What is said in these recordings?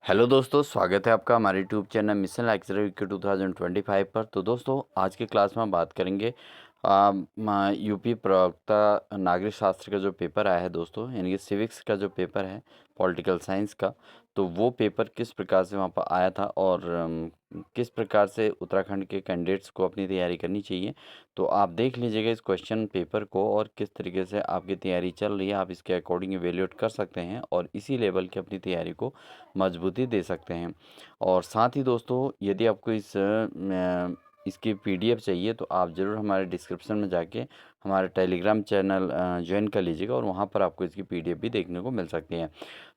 Hello दोस्तों, स्वागत है आपका हमारे यूट्यूब चैनल मिशन लेक्चरर के 2025 पर। तो दोस्तों, आज की क्लास में हम बात करेंगे यूपी प्रवक्ता नागरिक शास्त्र का जो पेपर आया है दोस्तों, यानी कि सिविक्स का जो पेपर है पॉलिटिकल साइंस का। तो वो पेपर किस प्रकार से वहाँ पर आया था और किस प्रकार से उत्तराखंड के कैंडिडेट्स को अपनी तैयारी करनी चाहिए। तो आप देख लीजिएगा इस क्वेश्चन पेपर को और किस तरीके से आपकी तैयारी चल रही है, आप इसके अकॉर्डिंग इवेल्युएट कर सकते हैं और इसी लेवल की अपनी तैयारी को मजबूती दे सकते हैं। और साथ ही दोस्तों, यदि आपको इसकी पीडीएफ चाहिए तो आप ज़रूर हमारे डिस्क्रिप्शन में जाके हमारे टेलीग्राम चैनल ज्वाइन कर लीजिएगा और वहाँ पर आपको इसकी पीडीएफ भी देखने को मिल सकती है।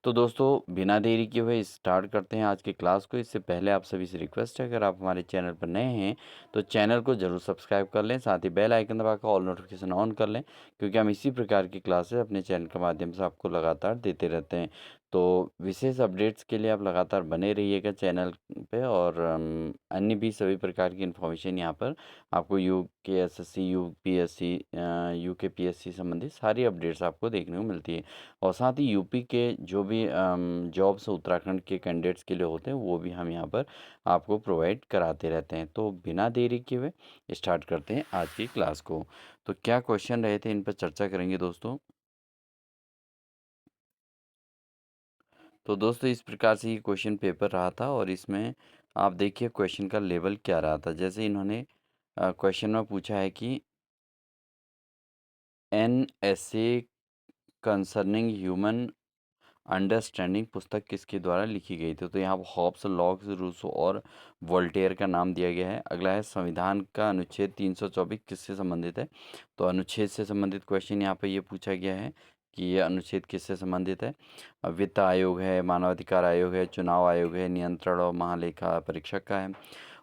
तो दोस्तों, बिना देरी किए हुए स्टार्ट करते हैं आज की क्लास को। इससे पहले आप सभी से रिक्वेस्ट है, अगर आप हमारे चैनल पर नए हैं तो चैनल को जरूर सब्सक्राइब कर लें, साथ ही बेल आइकन दबाकर ऑल नोटिफिकेशन ऑन कर लें, क्योंकि हम इसी प्रकार की क्लासेस अपने चैनल के माध्यम से आपको लगातार देते रहते हैं। तो विशेष अपडेट्स के लिए आप लगातार बने रहिएगा चैनल पे और अन्य भी सभी प्रकार की इन्फॉर्मेशन यहाँ पर आपको यूकेएसएससी, यूपीएससी, यूकेपीएससी संबंधित सारी अपडेट्स आपको देखने को मिलती है। और साथ ही यूपी के जो भी जॉब्स उत्तराखंड के कैंडिडेट्स के लिए होते हैं वो भी हम यहाँ पर आपको प्रोवाइड कराते रहते हैं। तो बिना देरी किए हुए स्टार्ट करते हैं आज की क्लास को। तो क्या क्वेश्चन रहे थे, इन पर चर्चा करेंगे दोस्तों। तो दोस्तों, इस प्रकार से ये क्वेश्चन पेपर रहा था और इसमें आप देखिए क्वेश्चन का लेवल क्या रहा था। जैसे इन्होंने क्वेश्चन में पूछा है कि an essay concerning human understanding पुस्तक किसके द्वारा लिखी गई थी। तो यहाँ पर हॉब्स, लॉक्स, रूसो और वोल्टेयर का नाम दिया गया है। अगला है संविधान का अनुच्छेद 324 किससे संबंधित है। तो अनुच्छेद से संबंधित क्वेश्चन यहाँ पे ये पूछा गया है कि ये अनुच्छेद किससे संबंधित है। वित्त आयोग है, मानवाधिकार आयोग है, चुनाव आयोग है, नियंत्रण और महालेखा परीक्षक का है।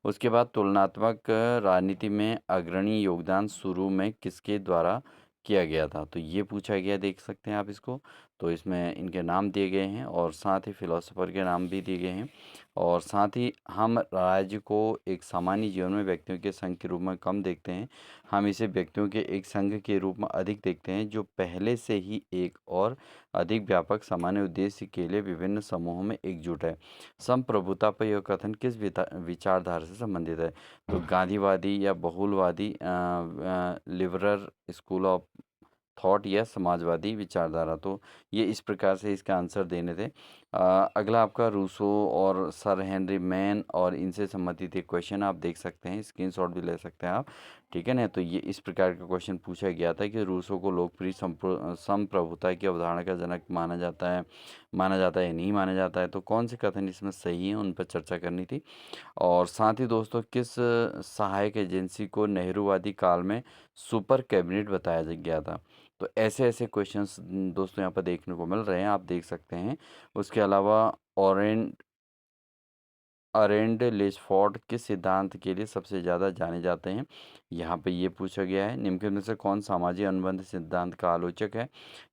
उसके बाद तुलनात्मक राजनीति में अग्रणी योगदान शुरू में किसके द्वारा किया गया था। तो ये पूछा गया, देख सकते हैं आप इसको। तो इसमें इनके नाम दिए गए हैं और साथ ही फिलोसोफर के नाम भी दिए गए हैं। और साथ ही हम राज्य को एक सामान्य जीवन में व्यक्तियों के संघ के रूप में कम देखते हैं, हम इसे व्यक्तियों के एक संघ के रूप में अधिक देखते हैं, जो पहले से ही एक और अधिक व्यापक सामान्य उद्देश्य के लिए विभिन्न समूहों में एकजुट है। संप्रभुता पर यह कथन किस विचारधारा से संबंधित है। तो गांधीवादी या बहुलवादी, लिबरल स्कूल ऑफ थॉट या समाजवादी विचारधारा। तो ये इस प्रकार से इसका आंसर देने थे। अगला आपका रूसो और सर हेनरी मैन और इनसे संबंधित एक क्वेश्चन आप देख सकते हैं, स्क्रीनशॉट भी ले सकते हैं आप, ठीक है ना। तो ये इस प्रकार का क्वेश्चन पूछा गया था कि रूसो को लोकप्रिय संप्रभुता की अवधारणा का जनक माना जाता है या नहीं माना जाता है। तो कौन से कथन इसमें सही है, उन पर चर्चा करनी थी। और साथ ही दोस्तों, किस सहायक एजेंसी को नेहरूवादी काल में सुपर कैबिनेट बताया गया था। तो ऐसे ऐसे क्वेश्चंस दोस्तों यहाँ पर देखने को मिल रहे हैं, आप देख सकते हैं। उसके अलावा ऑरेंड अरेंड लेचफोर्ड किस सिद्धांत के लिए सबसे ज़्यादा जाने जाते हैं। यहाँ पे ये पूछा गया है, निम्न में से कौन सामाजिक अनुबंध सिद्धांत का आलोचक है।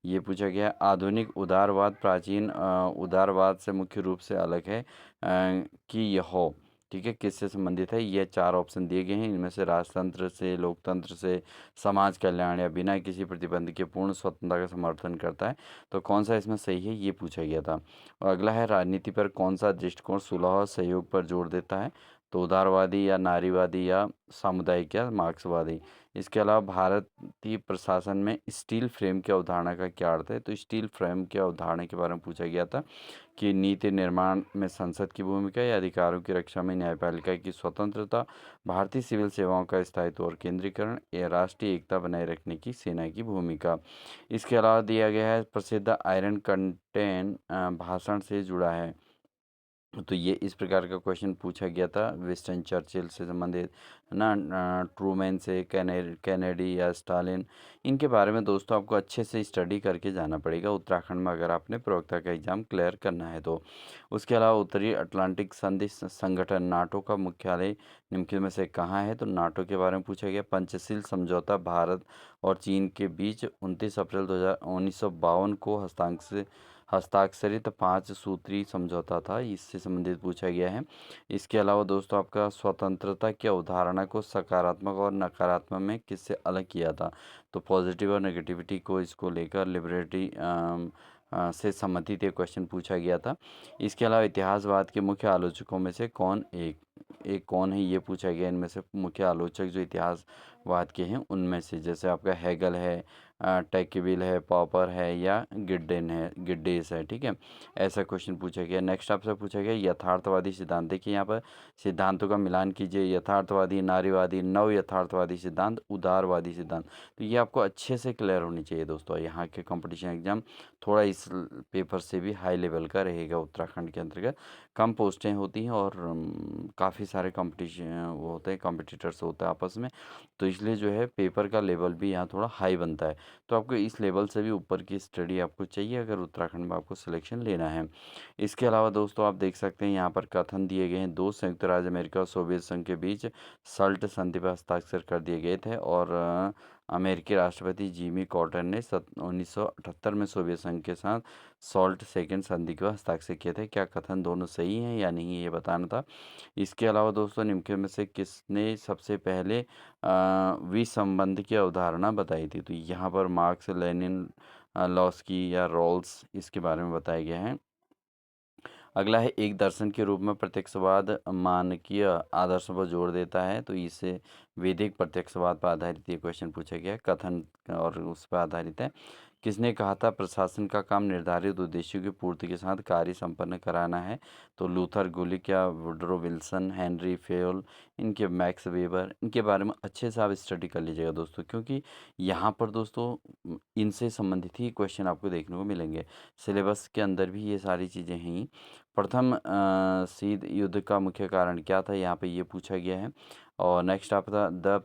ये पूछा गया है। आधुनिक उदारवाद प्राचीन उदारवाद से मुख्य रूप से अलग है कि यह, ठीक है, किससे संबंधित है। ये चार ऑप्शन दिए गए हैं, इनमें से राजतंत्र से, लोकतंत्र से, समाज कल्याण या बिना किसी प्रतिबंध के पूर्ण स्वतंत्रता का समर्थन करता है। तो कौन सा इसमें सही है, ये पूछा गया था। और अगला है, राजनीति पर कौन सा दृष्टिकोण सुलह और सहयोग पर जोर देता है। तो उदारवादी या नारीवादी या सामुदायिक या मार्क्सवादी। इसके अलावा भारतीय प्रशासन में स्टील फ्रेम की अवधारणा का क्या अर्थ है। तो स्टील फ्रेम की अवधारणा के बारे में पूछा गया था कि नीति निर्माण में संसद की भूमिका या अधिकारों की रक्षा में न्यायपालिका की स्वतंत्रता, भारतीय सिविल सेवाओं का स्थायित्व और केंद्रीकरण या राष्ट्रीय एकता बनाए रखने की सेना की भूमिका। इसके अलावा दिया गया है, प्रसिद्ध आयरन कंटेन भाषण से जुड़ा है। तो ये इस प्रकार का क्वेश्चन पूछा गया था, विंस्टन चर्चिल से संबंधित है ना, ट्रूमैन से, कैनेडी या स्टालिन। इनके बारे में दोस्तों आपको अच्छे से स्टडी करके जाना पड़ेगा उत्तराखंड में, अगर आपने प्रवक्ता का एग्ज़ाम क्लियर करना है तो। उसके अलावा उत्तरी अटलांटिक संधि संगठन नाटो का मुख्यालय निम्नलिखित में से कहाँ है। तो नाटो के बारे में पूछा गया। पंचशील समझौता भारत और चीन के बीच 29 अप्रैल 1952 को हस्ताक्षरित 5 सूत्री समझौता था, इससे संबंधित पूछा गया है। इसके अलावा दोस्तों, आपका स्वतंत्रता की अवधारणा को सकारात्मक और नकारात्मक में किससे अलग किया था। तो पॉजिटिव और नेगेटिविटी को इसको लेकर लिबर्टी से संबंधित ये क्वेश्चन पूछा गया था। इसके अलावा इतिहासवाद के मुख्य आलोचकों में से कौन एक कौन है, ये पूछा गया। इनमें से मुख्य आलोचक जो इतिहासवाद के हैं उनमें से, जैसे आपका हेगल है, टैक्विल है, पॉपर है, या गिड्डेस है। ठीक है, ऐसा क्वेश्चन पूछा गया। नेक्स्ट आपसे पूछा गया यथार्थवादी सिद्धांत। देखिए यहाँ पर सिद्धांतों का मिलान कीजिए। यथार्थवादी, नारीवादी, नव यथार्थवादी सिद्धांत, उदारवादी सिद्धांत। तो ये आपको अच्छे से क्लियर होनी चाहिए दोस्तों। यहाँ के कंपटीशन एग्जाम थोड़ा इस पेपर से भी हाई लेवल का रहेगा। उत्तराखंड के अंतर्गत कम पोस्टें होती हैं और काफ़ी सारे कंपटीशन वो होते हैं, कॉम्पिटिटर्स होते हैं आपस में, तो इसलिए जो है पेपर का लेवल भी यहाँ थोड़ा हाई बनता है। तो आपको इस लेवल से भी ऊपर की स्टडी आपको चाहिए अगर उत्तराखंड में आपको सिलेक्शन लेना है। इसके अलावा दोस्तों आप देख सकते हैं यहाँ पर कथन दिए गए हैं। दो संयुक्त राज्य अमेरिका और सोवियत संघ के बीच सल्ट संधि पर हस्ताक्षर कर दिए गए थे, और अमेरिकी राष्ट्रपति जिमी कॉर्टर ने 1978 में सोवियत संघ के साथ सॉल्ट सेकंड संधि को हस्ताक्षर किए थे। क्या कथन दोनों सही हैं या नहीं, ये बताना था। इसके अलावा दोस्तों निम्न में से किसने सबसे पहले विसंबंध की अवधारणा बताई थी। तो यहाँ पर मार्क्स, लेनिन, लॉस्की या रॉल्स, इसके बारे में बताया गया है। अगला है एक दर्शन के रूप में प्रत्यक्षवाद मानकीय आदर्शों पर जोर देता है। तो इसे वैदिक प्रत्यक्षवाद पर आधारित ये क्वेश्चन पूछा गया है, कथन और उस पर आधारित है। किसने कहा था प्रशासन का काम निर्धारित उद्देश्यों की पूर्ति के साथ कार्य संपन्न कराना है। तो लूथर गुलिक या वुडरो विल्सन, हेनरी फेयोल, इनके मैक्स वेबर, इनके बारे में अच्छे से आप स्टडी कर लीजिएगा दोस्तों, क्योंकि यहाँ पर दोस्तों इनसे संबंधित ही क्वेश्चन आपको देखने को मिलेंगे। सिलेबस के अंदर भी ये सारी चीज़ें हैं ही। प्रथम शीत युद्ध का मुख्य कारण क्या था, यहाँ पे ये पूछा गया है। और नेक्स्ट आपका the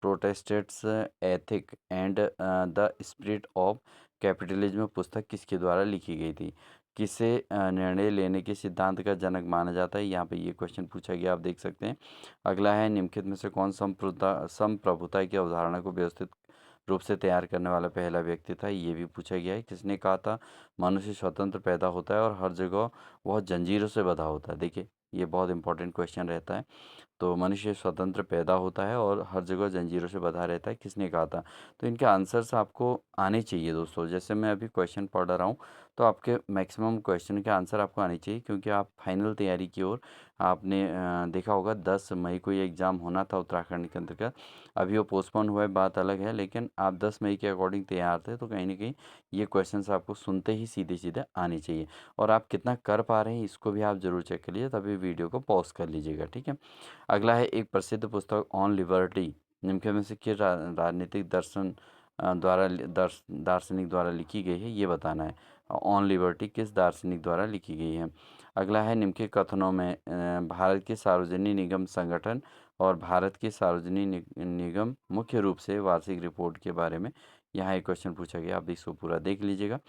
Protestants ethic and the spirit of capitalism पुस्तक किसके द्वारा लिखी गई थी। किसे निर्णय लेने के सिद्धांत का जनक माना जाता है, यहाँ पे ये क्वेश्चन पूछा गया, आप देख सकते हैं। अगला है निम्नलिखित में से कौन संप्रभुता की अवधारणा को व्यवस्थित रूप से तैयार करने वाला पहला व्यक्ति था, ये भी पूछा गया है। किसने कहा था मनुष्य स्वतंत्र पैदा होता है और हर जगह वह जंजीरों से बंधा होता है। देखिए ये बहुत इंपॉर्टेंट क्वेश्चन रहता है। तो मनुष्य स्वतंत्र पैदा होता है और हर जगह जंजीरों से बंधा रहता है, किसने कहा था। तो इनके आंसर्स आपको आने चाहिए दोस्तों। जैसे मैं अभी क्वेश्चन पढ़ रहा हूँ तो आपके मैक्सिमम क्वेश्चन के आंसर आपको आने चाहिए, क्योंकि आप फाइनल तैयारी की ओर आपने देखा होगा 10 मई को ये एग्ज़ाम होना था उत्तराखंड के अंतर्गत। अभी वो पोस्टपोन हुआ है, बात अलग है, लेकिन आप 10 मई के अकॉर्डिंग तैयार थे, तो कहीं ना कहीं ये क्वेश्चंस आपको सुनते ही सीधे सीधे आने चाहिए। और आप कितना कर पा रहे हैं इसको भी आप ज़रूर चेक कर लीजिए, तभी वीडियो को पॉज कर लीजिएगा। ठीक है, अगला है एक प्रसिद्ध पुस्तक ऑन लिबर्टी निम्न में से किस राजनीतिक दर्शन दार्शनिक द्वारा लिखी गई है, ये बताना है। ऑन लिबर्टी किस दार्शनिक द्वारा लिखी गई है। अगला है निम्न के कथनों में भारत के सार्वजनिक निगम संगठन और भारत के सार्वजनिक निगम मुख्य रूप से वार्षिक रिपोर्ट के बारे में यहाँ एक क्वेश्चन पूछा गया, आप इसको पूरा देख लीजिएगा।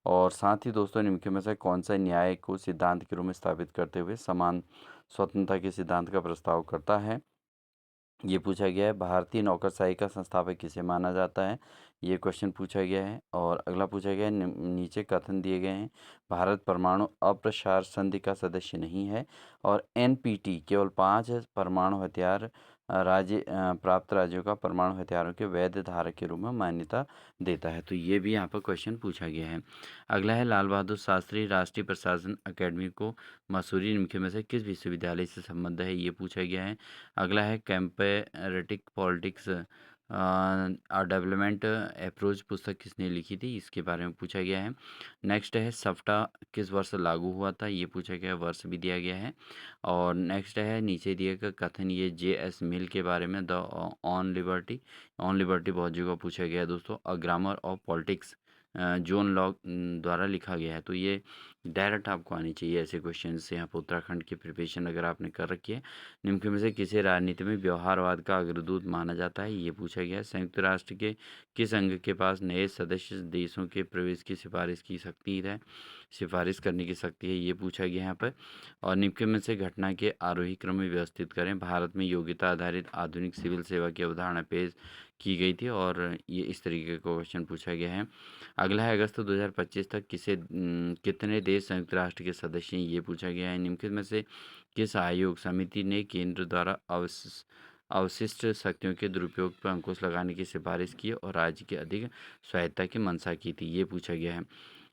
और साथ ही दोस्तों निम्न में से कौन सा न्याय को सिद्धांत के रूप में स्थापित करते हुए समान स्वतंत्रता के सिद्धांत का प्रस्ताव करता है, ये पूछा गया है। भारतीय नौकरशाही का संस्थापक किसे माना जाता है, ये क्वेश्चन पूछा गया है। और अगला पूछा गया है नीचे कथन दिए गए हैं। भारत परमाणु अप्रसार संधि का सदस्य नहीं है, और एनपीटी केवल 5 परमाणु हथियार प्राप्त राज्यों का परमाणु हथियारों के वैध धारक के रूप में मान्यता देता है। तो ये भी यहाँ पर क्वेश्चन पूछा गया है। अगला है लाल बहादुर शास्त्री राष्ट्रीय प्रशासन अकेडमी को मसूरी निम्न में से किस विश्वविद्यालय से संबंध है, ये पूछा गया है। अगला है कंपैरेटिव पॉलिटिक्स डेवलपमेंट अप्रोच पुस्तक किसने लिखी थी, इसके बारे में पूछा गया है। नेक्स्ट है सफ्टा किस वर्ष लागू हुआ था, ये पूछा गया, वर्ष भी दिया गया है। और नेक्स्ट है नीचे दिए गए कथन, ये JS मिल के बारे में द ऑन लिबर्टी बहुत जगह पूछा गया है दोस्तों। A grammar of politics John Locke द्वारा लिखा गया है। तो ये डायरेक्ट आपको आनी चाहिए ऐसे क्वेश्चन से। यहाँ पर उत्तराखंड की प्रिपरेशन अगर आपने कर रखी है। निम्न में से किसे राजनीति में व्यवहारवाद का अग्रदूत माना जाता है, ये पूछा गया है। संयुक्त राष्ट्र के किस अंग के पास नए सदस्य देशों के प्रवेश की सिफारिश करने की शक्ति है, ये पूछा गया यहाँ पर। और निम्न में से घटना के आरोही क्रम में व्यवस्थित करें। भारत में योग्यता आधारित आधुनिक सिविल सेवा की अवधारणा पेश की गई थी, और ये इस तरीके का क्वेश्चन पूछा गया है। अगला है अगस्त 2025 तक कितने देश संयुक्त राष्ट्र के सदस्य हैं, ये पूछा गया है। निम्नलिखित में से किस आयोग समिति ने केंद्र द्वारा अवशिष्ट शक्तियों के दुरुपयोग पर अंकुश लगाने की सिफारिश की और राज्य की अधिक स्वायत्ता की मंशा की थी, ये पूछा गया है।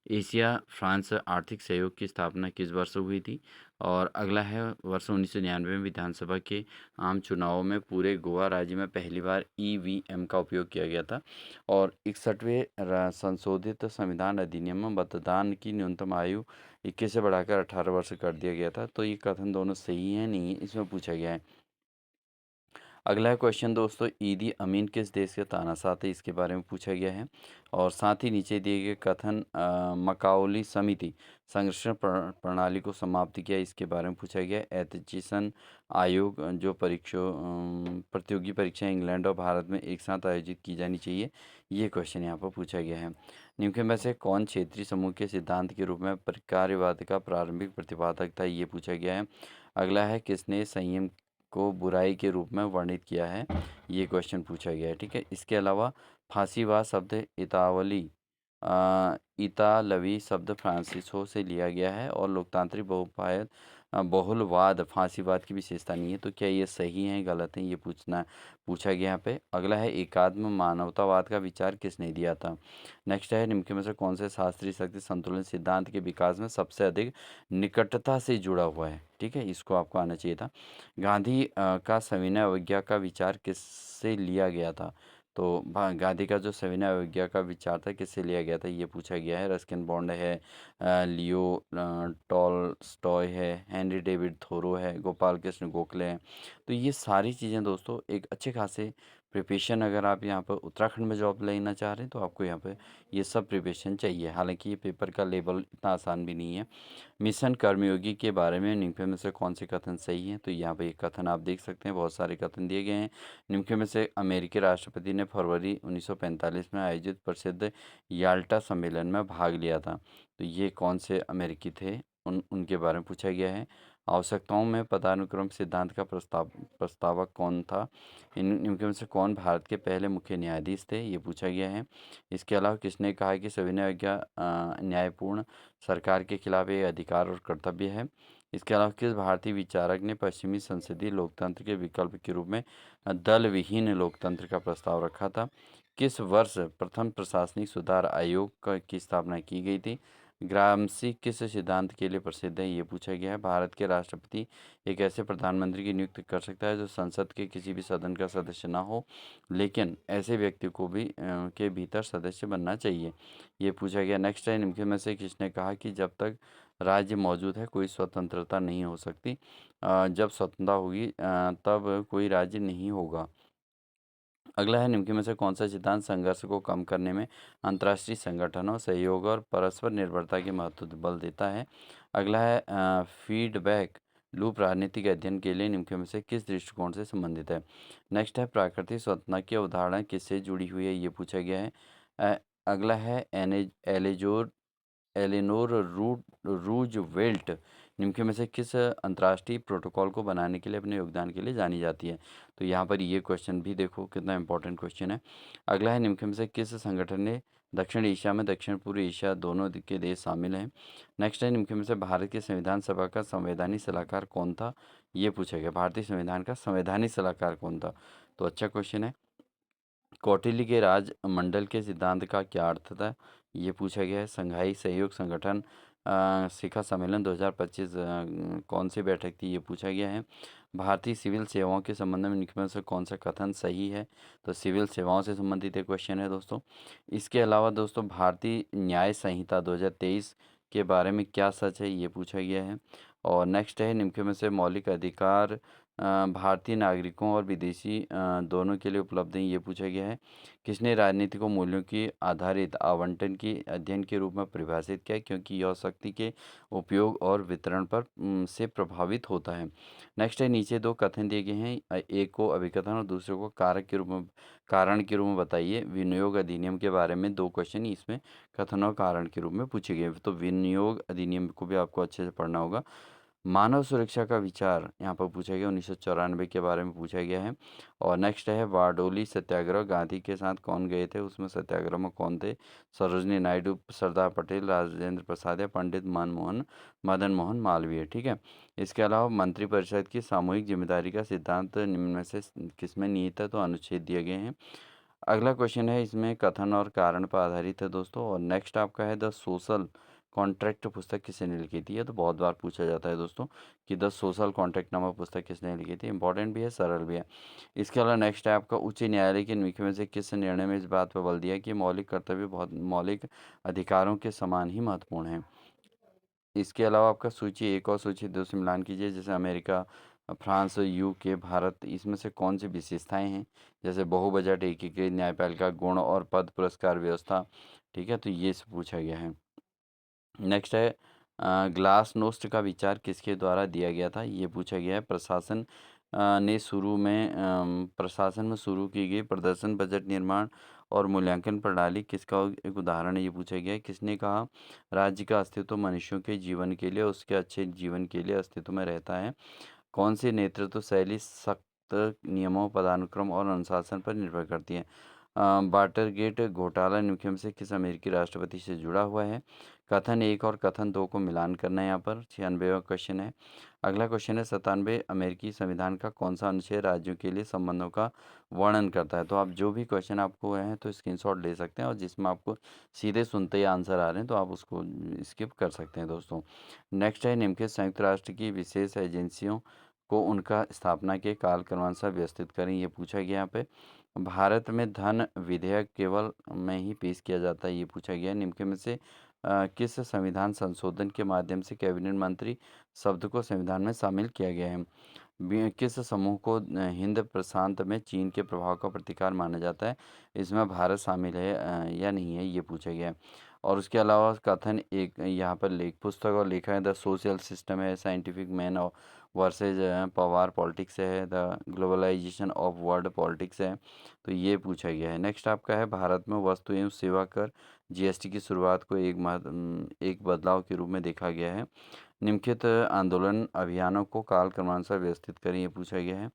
एशिया फ्रांस आर्थिक सहयोग की स्थापना किस वर्ष हुई थी? और अगला है वर्ष 1999 में विधानसभा के आम चुनावों में पूरे गोवा राज्य में पहली बार ईवीएम का उपयोग किया गया था। और 61वें संशोधित संविधान अधिनियम में मतदान की न्यूनतम आयु 21 से बढ़ाकर 18 वर्ष कर दिया गया था। तो ये कथन दोनों सही है नहीं है, इसमें पूछा गया है। अगला क्वेश्चन दोस्तों, ईदी अमीन किस देश के तानाशाह थे, इसके बारे में पूछा गया है। और साथ ही नीचे दिए गए कथन मकाओली समिति संरक्षण प्रणाली को समाप्त किया, इसके बारे में पूछा गया है। एथेचिसन आयोग जो प्रतियोगी परीक्षा इंग्लैंड और भारत में एक साथ आयोजित की जानी चाहिए, ये क्वेश्चन यहाँ पर पूछा गया है। निम्न में से कौन क्षेत्रीय समूह के सिद्धांत के रूप में कार्यवाद का प्रारंभिक प्रतिपादक था, ये पूछा गया है। अगला है किसने संयम को बुराई के रूप में वर्णित किया है, ये क्वेश्चन पूछा गया है। ठीक है, इसके अलावा फांसीवाद शब्द इतालवी शब्द फ्रांसीसो से लिया गया है और लोकतांत्रिक बहुलवाद फांसीवाद की विशेषता नहीं है। तो क्या ये सही है गलत है, ये पूछा गया यहाँ पे। अगला है एकात्म मानवतावाद का विचार किसने दिया था। नेक्स्ट है निम्न में से कौन से शास्त्रीय शक्ति संतुलन सिद्धांत के विकास में सबसे अधिक निकटता से जुड़ा हुआ है। ठीक है, इसको आपको आना चाहिए था। गांधी का सविनय अवज्ञा का विचार किससे लिया गया था। तो गांधी का जो सविनय अवज्ञा का विचार था किससे लिया गया था, ये पूछा गया है। रस्किन बॉन्ड है, लियो टॉलस्टॉय है, हेनरी डेविड थोरो है, गोपाल कृष्ण गोखले हैं। तो ये सारी चीज़ें दोस्तों एक अच्छे खासे प्रिपरेशन, अगर आप यहाँ पर उत्तराखंड में जॉब लेना चाह रहे हैं तो आपको यहाँ पे ये सब प्रिपरेशन चाहिए। हालांकि ये पेपर का लेवल इतना आसान भी नहीं है। मिशन कर्मयोगी के बारे में निम्न में से कौन से कथन सही हैं, तो यहाँ पे एक कथन आप देख सकते हैं, बहुत सारे कथन दिए गए हैं। निम्न में से अमेरिकी राष्ट्रपति ने फरवरी 1945 में आयोजित प्रसिद्ध याल्टा सम्मेलन में भाग लिया था। तो ये कौन से अमेरिकी थे, उनके बारे में पूछा गया है। आवश्यकताओं में पदानुक्रम सिद्धांत का प्रस्तावक कौन था। इनके में से कौन भारत के पहले मुख्य न्यायाधीश थे, ये पूछा गया है। इसके अलावा किसने कहा कि सविनय अवज्ञा न्यायपूर्ण सरकार के खिलाफ एक अधिकार और कर्तव्य है। इसके अलावा किस भारतीय विचारक ने पश्चिमी संसदीय लोकतंत्र के विकल्प के रूप में दल विहीन लोकतंत्र का प्रस्ताव रखा था। किस वर्ष प्रथम प्रशासनिक सुधार आयोग की स्थापना की गई थी। ग्रामसी किस सिद्धांत के लिए प्रसिद्ध है, ये पूछा गया है। भारत के राष्ट्रपति एक ऐसे प्रधानमंत्री की नियुक्ति कर सकता है जो संसद के किसी भी सदन का सदस्य ना हो, लेकिन ऐसे व्यक्ति को भी के भीतर सदस्य बनना चाहिए, ये पूछा गया। नेक्स्ट है निम्न में से किसने कहा कि जब तक राज्य मौजूद है कोई स्वतंत्रता नहीं हो सकती, जब स्वतंत्रता होगी तब कोई राज्य नहीं होगा। अगला है निम्न में से कौन सा सिद्धांत संघर्ष को कम करने में अंतर्राष्ट्रीय संगठनों सहयोग और परस्पर निर्भरता के महत्व पर बल देता है। अगला है फीडबैक लूप राजनीतिक अध्ययन के लिए निम्न में से किस दृष्टिकोण से संबंधित है। नेक्स्ट है प्राकृतिक स्वतंत्रता की अवधारणा किससे जुड़ी हुई है, ये पूछा गया है। अगला है एलेजोर एलेनोर रूजवेल्ट निम्न में से किस अंतर्राष्ट्रीय प्रोटोकॉल को बनाने के लिए अपने योगदान के लिए जानी जाती है। तो यहाँ पर ये क्वेश्चन भी देखो कितना इंपॉर्टेंट क्वेश्चन है। अगला है निम्न में से किस संगठन ने दक्षिण एशिया में दक्षिण पूर्व एशिया दोनों के देश शामिल हैं। नेक्स्ट है निम्न में से भारत की संविधान सभा का संवैधानिक सलाहकार कौन था, ये पूछा गया। भारतीय संविधान का संवैधानिक सलाहकार कौन था, तो अच्छा क्वेश्चन है। कौटिल्य के राज मंडल के सिद्धांत का क्या अर्थ था, ये पूछा गया है। संघाई सहयोग संगठन शिखर सम्मेलन 2025 कौन सी बैठक थी, ये पूछा गया है। भारतीय सिविल सेवाओं के संबंध में निम्न में से कौन सा कथन सही है, तो सिविल सेवाओं से संबंधित एक क्वेश्चन है दोस्तों। इसके अलावा दोस्तों भारतीय न्याय संहिता 2023 के बारे में क्या सच है, ये पूछा गया है। और नेक्स्ट है निम्न में से मौलिक अधिकार भारतीय नागरिकों और विदेशी दोनों के लिए उपलब्ध हैं, ये पूछा गया है। किसने राजनीति को मूल्यों की आधारित आवंटन की अध्ययन के रूप में परिभाषित किया, क्योंकि यह शक्ति के उपयोग और वितरण पर से प्रभावित होता है। नेक्स्ट है नीचे दो कथन दिए गए हैं, एक को अभिकथन और दूसरे को कारक के रूप में कारण के रूप में बताइए। विनियोग अधिनियम के बारे में दो क्वेश्चन इसमें कथन और कारण के रूप में पूछे गए, तो विनियोग अधिनियम को भी आपको अच्छे से पढ़ना होगा। मानव सुरक्षा का विचार यहाँ पर पूछा गया, 1994 के बारे में पूछा गया है। और नेक्स्ट है बारडोली सत्याग्रह, गांधी के साथ कौन गए थे, उसमें सत्याग्रह में कौन थे। सरोजनी नायडू, सरदार पटेल, राजेंद्र प्रसाद या पंडित मदन मोहन मालवीय। ठीक है, इसके अलावा मंत्रिपरिषद की सामूहिक जिम्मेदारी का सिद्धांत निम्न में से किसमें निहित है, तो अनुच्छेद दिए गए हैं। अगला क्वेश्चन है इसमें कथन और कारण पर आधारित है दोस्तों। और नेक्स्ट आपका है द सोशल कॉन्ट्रैक्ट पुस्तक किसने लिखी थी। ये तो बहुत बार पूछा जाता है दोस्तों कि द सोशल कॉन्ट्रैक्ट नामक पुस्तक किसने लिखी थी। इंपॉर्टेंट भी है, सरल भी है। इसके अलावा नेक्स्ट है आपका उच्च न्यायालय के नियुक्ति में से किस निर्णय में इस बात पर बल दिया कि मौलिक कर्तव्य बहुत मौलिक अधिकारों के समान ही महत्वपूर्ण है। इसके अलावा आपका सूची एक और सूची दो से मिलान कीजिए। जैसे अमेरिका, फ्रांस, यूके, भारत, इसमें से कौन सी विशेषताएं हैं। जैसे बहुबजट, एकीकृत न्यायपालिका, गुण और पद पुरस्कार व्यवस्था। ठीक है, तो ये से पूछा गया है। नेक्स्ट है ग्लासनोस्ट का विचार किसके द्वारा दिया गया था। ये पूछा गया है। प्रशासन में शुरू की गई प्रदर्शन बजट निर्माण और मूल्यांकन प्रणाली किसका एक उदाहरण है। ये पूछा गया है। किसने कहा राज्य का अस्तित्व मनुष्यों के जीवन के लिए उसके अच्छे जीवन के लिए अस्तित्व में रहता है। कौन सी नेतृत्व शैली सख्त नियमों, पदानुक्रम और अनुशासन पर निर्भर करती है। वाटरगेट घोटाला निम्न में से किस अमेरिकी राष्ट्रपति से जुड़ा हुआ है। कथन एक और कथन दो को मिलान करना है। यहाँ पर 96वां क्वेश्चन है। अगला क्वेश्चन है 97 अमेरिकी संविधान का कौन सा अनुच्छेद राज्यों के लिए संबंधों का वर्णन करता है। तो आप जो भी क्वेश्चन आपको हैं तो स्क्रीनशॉट ले सकते हैं, और जिसमें आपको सीधे सुनते ही आंसर आ रहे हैं तो आप उसको स्किप कर सकते हैं दोस्तों। नेक्स्ट है निम्नलिखित संयुक्त राष्ट्र की विशेष एजेंसियों को उनका स्थापना के काल क्रमानुसार व्यवस्थित करें। ये पूछा गया यहाँ पे। भारत में धन विधेयक केवल में ही पेश किया जाता है। ये पूछा गया है। निम्न में से किस संविधान संशोधन के माध्यम से कैबिनेट मंत्री शब्द को संविधान में शामिल किया गया है। किस समूह को हिंद प्रशांत में चीन के प्रभाव का प्रतिकार माना जाता है। इसमें भारत शामिल है या नहीं है, ये पूछा गया है। और उसके अलावा कथन एक यहाँ पर लेख पुस्तक और लिखा है द सोशल सिस्टम है, साइंटिफिक मैन और वर्सेज पवार पॉलिटिक्स है, the globalisation of world politics है। तो ये पूछा गया है। नेक्स्ट आपका है भारत में वस्तु एवं सेवा कर जीएसटी की शुरुआत को एक बदलाव के रूप में देखा गया है। निम्नलिखित आंदोलन अभियानों को काल क्रमानुसार व्यवस्थित करें। ये पूछा गया है।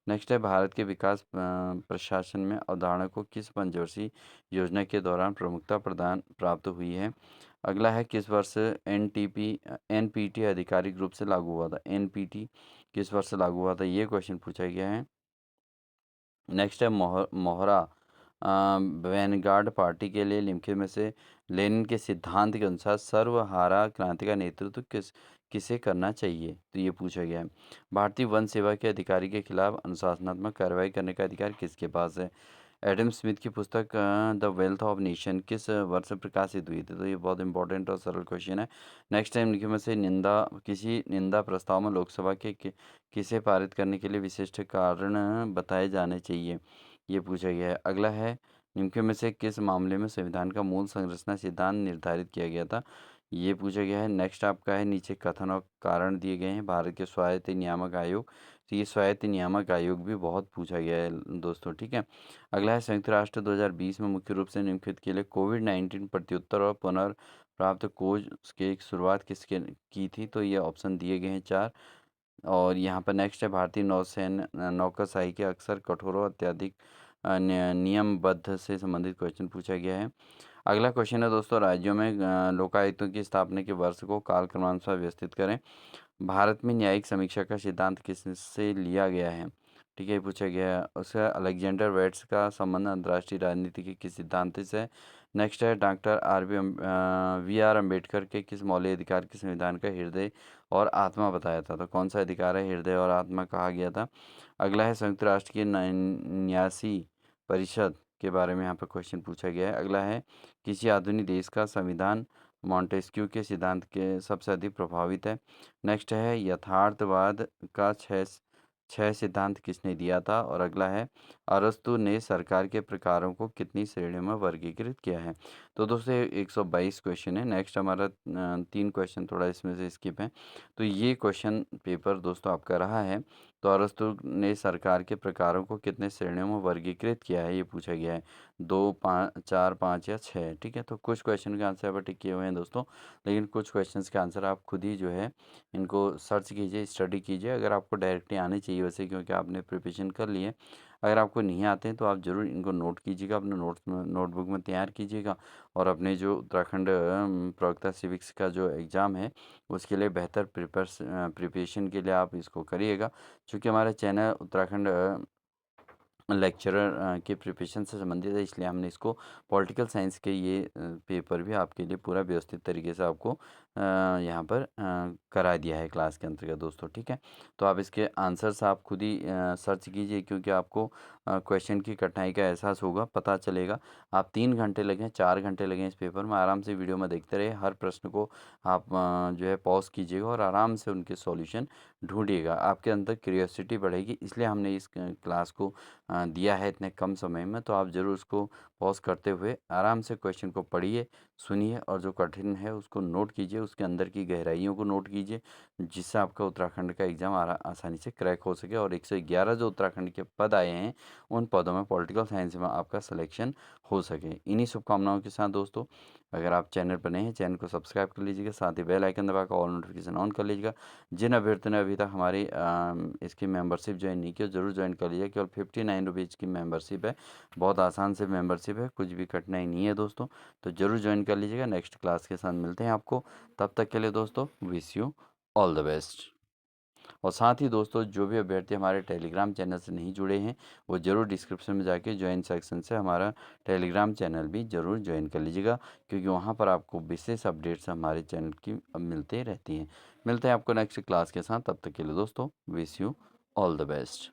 नेक्स्ट है भारत के विकास प्रशासन में अवधारणा को किस पंचवर्षीय योजना के दौरान प्रमुखता प्रदान प्राप्त हुई है। अगला है किस वर्ष एनपीटी आधिकारिक रूप से लागू हुआ था। एनपीटी किस वर्ष से लागू हुआ था, ये क्वेश्चन पूछा गया है। नेक्स्ट है मोहरा वैनगार्ड पार्टी के लिए निम्नलिखित में से लेनिन के सिद्धांत के अनुसार सर्वहारा क्रांति का नेतृत्व किसे करना चाहिए। तो ये पूछा गया है। भारतीय वन सेवा के अधिकारी के खिलाफ अनुशासनात्मक कार्रवाई करने का अधिकार किसके पास है। एडम स्मिथ की पुस्तक द वेल्थ ऑफ नेशन किस वर्ष प्रकाशित हुई थी। तो ये बहुत इंपॉर्टेंट और सरल क्वेश्चन है। नेक्स्ट टाइम लिखे में से किसी निंदा प्रस्ताव में लोकसभा के किसे पारित करने के लिए विशिष्ट कारण बताए जाने चाहिए। ये पूछा गया है। अगला है निम्न में से किस मामले में संविधान का मूल संरचना सिद्धांत निर्धारित किया गया था। ये पूछा गया है। नेक्स्ट आपका है नीचे कथन और कारण दिए गए हैं। भारत के स्वायत्त नियामक आयोग, तो ये स्वायत्त नियामक आयोग भी बहुत पूछा गया है दोस्तों। ठीक है। अगला है संयुक्त राष्ट्र 2020 में मुख्य रूप से निम्नलिखित के लिए कोविड-19 प्रत्युत्तर और पुनर्प्राप्त खोज की शुरुआत किसके की थी। तो ये ऑप्शन दिए गए हैं 4। और यहाँ पर नेक्स्ट है भारतीय नौसेना नौकाशाही के अक्सर कठोर और अत्यधिक नियमबद्ध से संबंधित क्वेश्चन पूछा गया है। अगला क्वेश्चन है दोस्तों राज्यों में लोकायुक्तों की स्थापना के वर्ष को काल क्रमानुसार व्यवस्थित करें। भारत में न्यायिक समीक्षा का सिद्धांत किससे लिया गया है। ठीक है, ये पूछा गया है। उसका अलेक्जेंडर वेट्स का संबंध अंतर्राष्ट्रीय राजनीति के किस सिद्धांत से है। नेक्स्ट है डॉक्टर वी आर अम्बेडकर के किस मौलिक अधिकार के संविधान का हृदय और आत्मा बताया था। तो कौन सा अधिकार है हृदय और आत्मा कहा गया था। अगला है संयुक्त राष्ट्र की न्यासी परिषद के बारे में यहाँ पर क्वेश्चन पूछा गया है। अगला है किसी आधुनिक देश का संविधान मॉन्टेस्क्यू के सिद्धांत के सबसे अधिक प्रभावित है। नेक्स्ट है यथार्थवाद का छह सिद्धांत किसने दिया था। और अगला है अरस्तु ने सरकार के प्रकारों को कितनी श्रेणियों में वर्गीकृत किया है। तो दोस्तों 122 क्वेश्चन है। नेक्स्ट हमारा 3 क्वेश्चन थोड़ा इसमें से स्किप है। तो ये क्वेश्चन पेपर दोस्तों आपका रहा है। तो अरस्तु ने सरकार के प्रकारों को कितने श्रेणियों में वर्गीकृत किया है, ये पूछा गया है। 2, 5, 4, 5 या 6। ठीक है, तो कुछ क्वेश्चन के आंसर पर टिक किए हुए हैं दोस्तों, लेकिन कुछ क्वेश्चंस के आंसर आप खुद ही जो है इनको सर्च कीजिए, स्टडी कीजिए। अगर आपको डायरेक्टली आने चाहिए वैसे, क्योंकि आपने प्रिपरेशन कर ली है। अगर आपको नहीं आते हैं तो आप ज़रूर इनको नोट कीजिएगा, अपने नोटबुक में तैयार कीजिएगा। और अपने जो उत्तराखंड प्रवक्ता सिविक्स का जो एग्ज़ाम है उसके लिए बेहतर प्रिपरेशन के लिए आप इसको करिएगा। चूँकि हमारा चैनल उत्तराखंड लेक्चरर के प्रिपरेशन से संबंधित है, इसलिए हमने इसको पॉलिटिकल साइंस के ये पेपर भी आपके लिए पूरा व्यवस्थित तरीके से आपको यहाँ पर करा दिया है क्लास के अंतर्गत दोस्तों। ठीक है, तो आप इसके आंसर्स आप खुद ही सर्च कीजिए, क्योंकि आपको क्वेश्चन की कठिनाई का एहसास होगा, पता चलेगा। आप 3 घंटे लगें, 4 घंटे लगें इस पेपर में, आराम से वीडियो में देखते रहिए। हर प्रश्न को आप जो है पॉज कीजिएगा और आराम से उनके सॉल्यूशन ढूंढिएगा। आपके अंदर क्यूरियोसिटी बढ़ेगी, इसलिए हमने इस क्लास को दिया है इतने कम समय में। तो आप ज़रूर उसको पॉज करते हुए आराम से क्वेश्चन को पढ़िए, सुनिए, और जो कठिन है उसको नोट कीजिए, उसके अंदर की गहराइयों को नोट कीजिए, जिससे आपका उत्तराखंड का एग्ज़ाम आसानी से क्रैक हो सके और 111 जो उत्तराखंड के पद आए हैं उन पदों में पॉलिटिकल साइंस में आपका सिलेक्शन हो सके। इन्हीं शुभकामनाओं के साथ दोस्तों, अगर आप चैनल पर नए हैं, चैनल को सब्सक्राइब कर लीजिएगा, साथ ही बेल आइकन दबाकर ऑल नोटिफिकेशन ऑन कर लीजिएगा। जिन अभ्यर्थियों ने अभी तक हमारी इसकी मेंबरशिप ज्वाइन नहीं की हो, ज़रूर ज्वाइन कर लीजिए। केवल 59 रुपीज़ की मेंबरशिप है, बहुत आसान से मेंबरशिप है, कुछ भी कठिनाई नहीं है दोस्तों। तो ज़रूर ज्वाइन कर लीजिएगा। नेक्स्ट क्लास के साथ मिलते हैं आपको, तब तक के लिए दोस्तों wish you all the best. और साथ ही दोस्तों, जो भी अभ्यर्थी हमारे टेलीग्राम चैनल से नहीं जुड़े हैं, वो ज़रूर डिस्क्रिप्शन में जाके ज्वाइन सेक्शन से हमारा टेलीग्राम चैनल भी ज़रूर ज्वाइन कर लीजिएगा, क्योंकि वहाँ पर आपको विशेष अपडेट्स हमारे चैनल की मिलते रहती हैं। मिलते हैं आपको नेक्स्ट क्लास के साथ, तब तक के लिए दोस्तों wish you all the best.